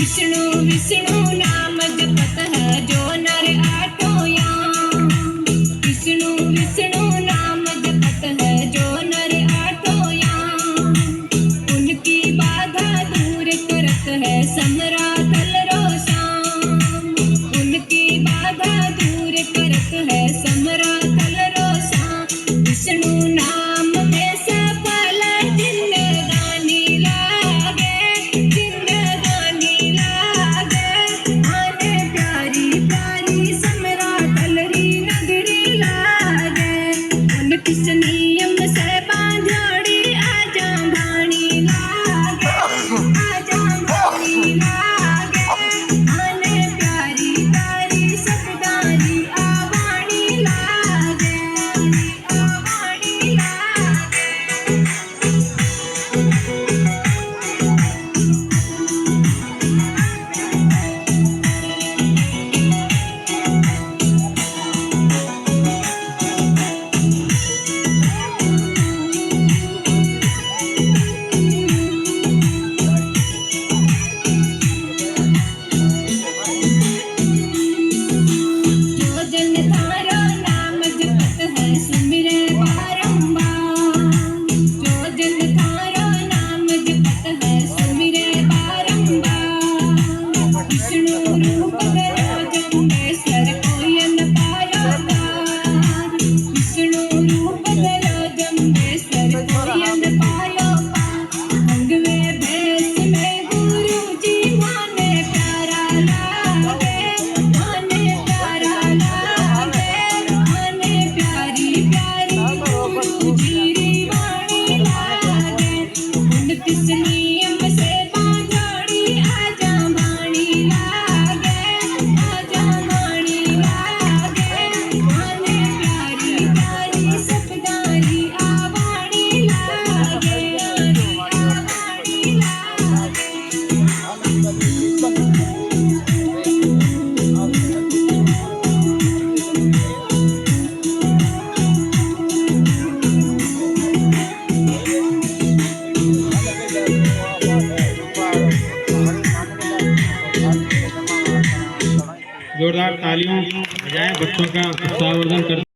विष्णु नाम जपत है जो नर आठों याम। विष्णु विष्णु नाम जपत है जो नर आठों याम। उनकी बाधा दूर करत है समराथल रोशाम। उनकी बाधा दूर करत है समराथल रोशाम। विष्णु नाम में सफल जिंदगानी लागे, जिंदगानी लागे। आने प्यारी प्यारी समराथल री नगरी लागे। उन किस नियम से बांझोड़ी आजा भाणी लागे, आजा भाणी लागे। आने प्यारी प्यारी सपदारी आवाणी लागे, आवाणी लागे। जो जन थारो नाम जपत है सुमिरे बारंबार। जो जन थारो नाम जपत है सुमिरे बारंबार। विष्णु रूप धरो जम्बेश्वर कोई न पायो पार। विष्णु रूप धरो जम्बेश्वर कोई न पायो पार। भंगवे भेष में गुरु जी माने प्यारा लागे, माने प्यारा लागे। माने प्यारी प्यारी गुरु जी री वाणी लागे। उन किस नियम से बांझोड़ी आजा भाणी लागे, आजा भाणी लागे। माने प्यारी प्यारी सपदारी आवाणी लागे, आवाणी लागे। जोरदार तालियों बजाएं, बच्चों का उत्साहवर्धन करते